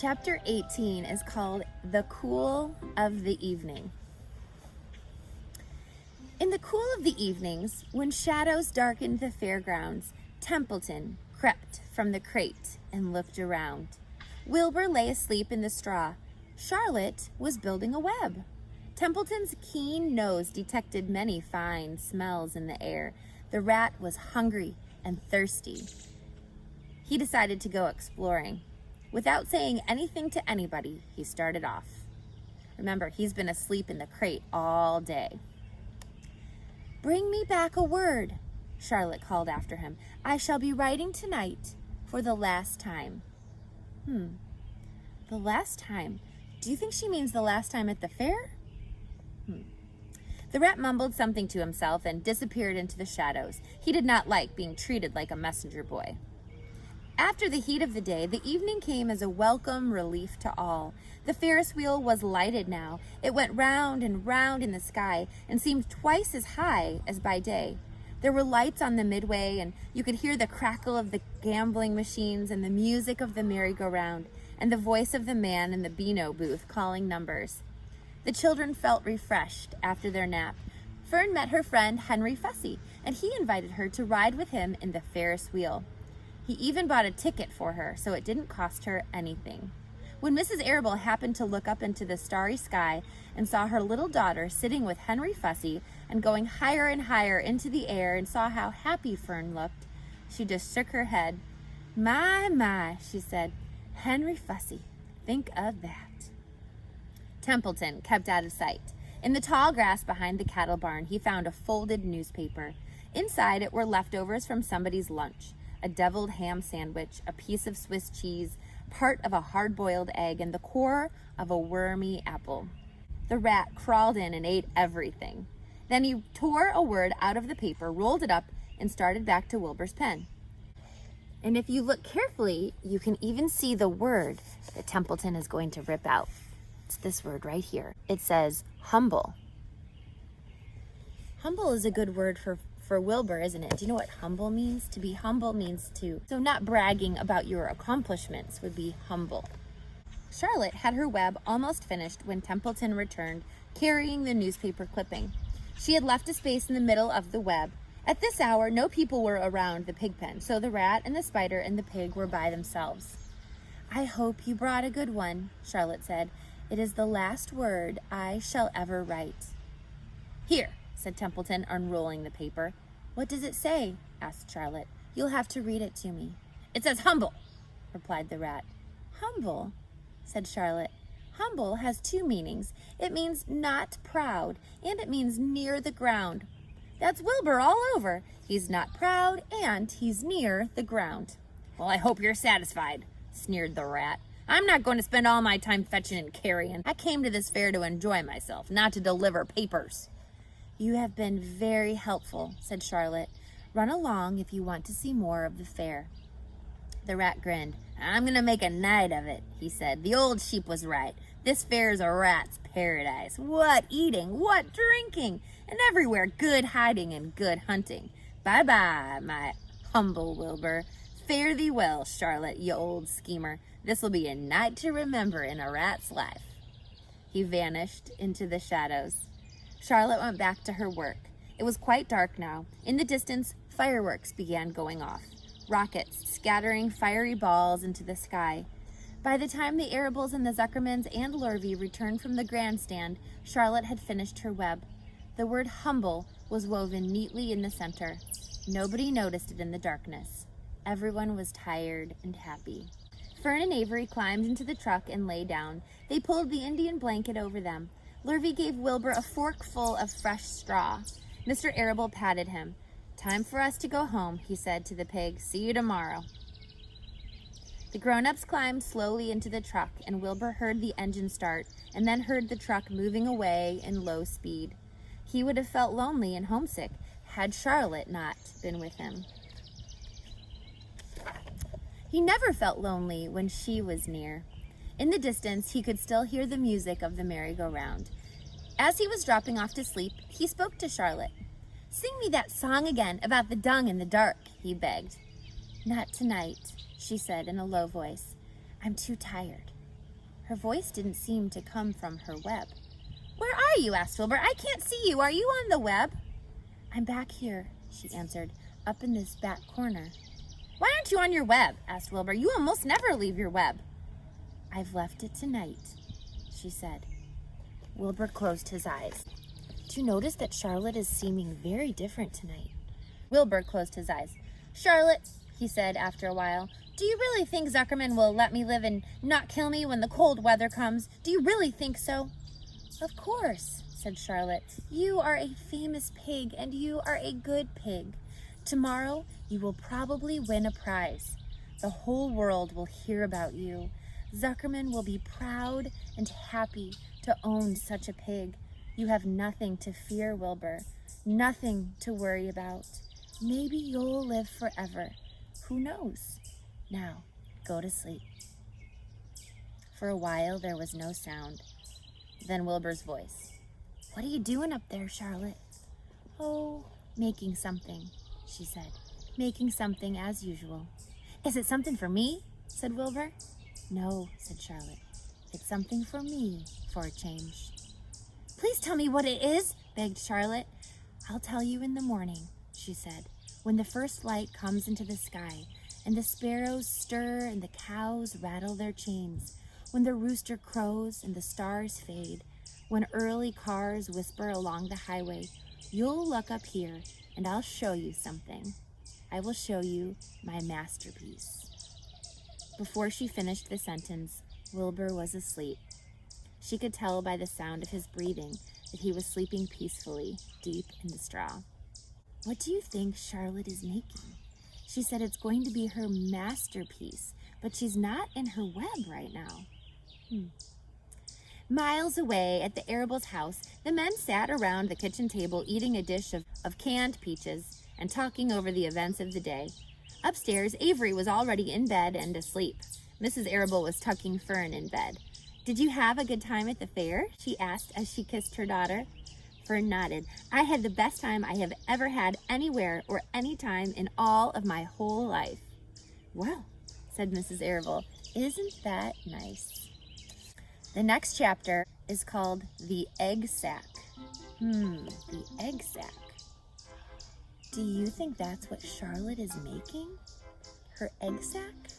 Chapter 18 is called The Cool of the Evening. In the cool of the evenings, when shadows darkened the fairgrounds, Templeton crept from the crate and looked around. Wilbur lay asleep in the straw. Charlotte was building a web. Templeton's keen nose detected many fine smells in the air. The rat was hungry and thirsty. He decided to go exploring. Without saying anything to anybody, he started off. Remember, he's been asleep in the crate all day. "Bring me back a word," Charlotte called after him. "I shall be writing tonight for the last time." The last time? Do you think she means the last time at the fair? The rat mumbled something to himself and disappeared into the shadows. He did not like being treated like a messenger boy. After the heat of the day, the evening came as a welcome relief to all. The Ferris wheel was lighted now. It went round and round in the sky and seemed twice as high as by day. There were lights on the midway, and you could hear the crackle of the gambling machines and the music of the merry-go-round and the voice of the man in the Beano booth calling numbers. The children felt refreshed after their nap. Fern met her friend Henry Fussy, and he invited her to ride with him in the Ferris wheel. He even bought a ticket for her, so it didn't cost her anything. When Mrs. Arable happened to look up into the starry sky and saw her little daughter sitting with Henry Fussy and going higher and higher into the air and saw how happy Fern looked, she just shook her head. My, she said. Henry Fussy, think of that." Templeton kept out of sight. In the tall grass behind the cattle barn, he found a folded newspaper. Inside it were leftovers from somebody's lunch. A deviled ham sandwich, a piece of Swiss cheese, part of a hard-boiled egg, and the core of a wormy apple. The rat crawled in and ate everything. Then he tore a word out of the paper, rolled it up, and started back to Wilbur's pen. And if you look carefully, you can even see the word that Templeton is going to rip out. It's this word right here. It says humble. Humble is a good word for Wilbur, isn't it? Do you know what humble means? To be humble means so not bragging about your accomplishments would be humble. Charlotte had her web almost finished when Templeton returned, carrying the newspaper clipping. She had left a space in the middle of the web. At this hour, no people were around the pig pen, so the rat and the spider and the pig were by themselves. "I hope you brought a good one," Charlotte said. "It is the last word I shall ever write." "Here," said Templeton, unrolling the paper. "What does it say?" asked Charlotte. "You'll have to read it to me." "It says humble," replied the rat. "Humble?" said Charlotte. "Humble has two meanings. It means not proud, and it means near the ground. That's Wilbur all over. He's not proud, and he's near the ground." "Well, I hope you're satisfied," sneered the rat. "I'm not going to spend all my time fetching and carrying. I came to this fair to enjoy myself, not to deliver papers." "You have been very helpful," said Charlotte. "Run along if you want to see more of the fair." The rat grinned. "I'm going to make a night of it," he said. "The old sheep was right. This fair is a rat's paradise. What eating, what drinking, and everywhere good hiding and good hunting. Bye-bye, my humble Wilbur. Fare thee well, Charlotte, you old schemer. This'll be a night to remember in a rat's life." He vanished into the shadows. Charlotte went back to her work. It was quite dark now. In the distance, fireworks began going off, rockets scattering fiery balls into the sky. By the time the Arables and the Zuckermans and Lurvy returned from the grandstand, Charlotte had finished her web. The word humble was woven neatly in the center. Nobody noticed it in the darkness. Everyone was tired and happy. Fern and Avery climbed into the truck and lay down. They pulled the Indian blanket over them. Lurvy gave Wilbur a forkful of fresh straw. Mr. Arable patted him. "Time for us to go home," he said to the pig. "See you tomorrow." The grown-ups climbed slowly into the truck, and Wilbur heard the engine start and then heard the truck moving away in low speed. He would have felt lonely and homesick had Charlotte not been with him. He never felt lonely when she was near. In the distance, he could still hear the music of the merry-go-round. As he was dropping off to sleep, he spoke to Charlotte. "Sing me that song again about the dung in the dark," he begged. "Not tonight," she said in a low voice. "I'm too tired." Her voice didn't seem to come from her web. "Where are you?" asked Wilbur. "I can't see you. Are you on the web?" "I'm back here," she answered, "up in this back corner." "Why aren't you on your web?" asked Wilbur. "You almost never leave your web." "I've left it tonight," she said. Wilbur closed his eyes. "Do you notice that Charlotte is seeming very different tonight?" Wilbur closed his eyes. "Charlotte," he said after a while, "do you really think Zuckerman will let me live and not kill me when the cold weather comes? Do you really think so?" "Of course," said Charlotte. "You are a famous pig, and you are a good pig. Tomorrow you will probably win a prize. The whole world will hear about you. Zuckerman will be proud and happy to own such a pig. You have nothing to fear, Wilbur, nothing to worry about. Maybe you'll live forever. Who knows? Now, go to sleep." For a while, there was no sound. Then Wilbur's voice. "What are you doing up there, Charlotte?" "Oh, making something," she said. "Making something as usual." "Is it something for me?" said Wilbur. "No," said Charlotte. "It's something for me, for a change." "Please tell me what it is," begged Charlotte. "I'll tell you in the morning," she said, "when the first light comes into the sky, and the sparrows stir and the cows rattle their chains, when the rooster crows and the stars fade, when early cars whisper along the highway, you'll look up here and I'll show you something. I will show you my masterpiece." Before she finished the sentence, Wilbur was asleep. She could tell by the sound of his breathing that he was sleeping peacefully, deep in the straw. "What do you think Charlotte is making? She said it's going to be her masterpiece, but she's not in her web right now." Miles away at the Arable's house, the men sat around the kitchen table eating a dish of canned peaches and talking over the events of the day. Upstairs, Avery was already in bed and asleep. Mrs. Arable was tucking Fern in bed. "Did you have a good time at the fair?" she asked as she kissed her daughter. Fern nodded. "I had the best time I have ever had anywhere or any time in all of my whole life." "Well," said Mrs. Arable, "isn't that nice?" The next chapter is called The Egg Sack. The egg sack. Do you think that's what Charlotte is making? Her egg sack?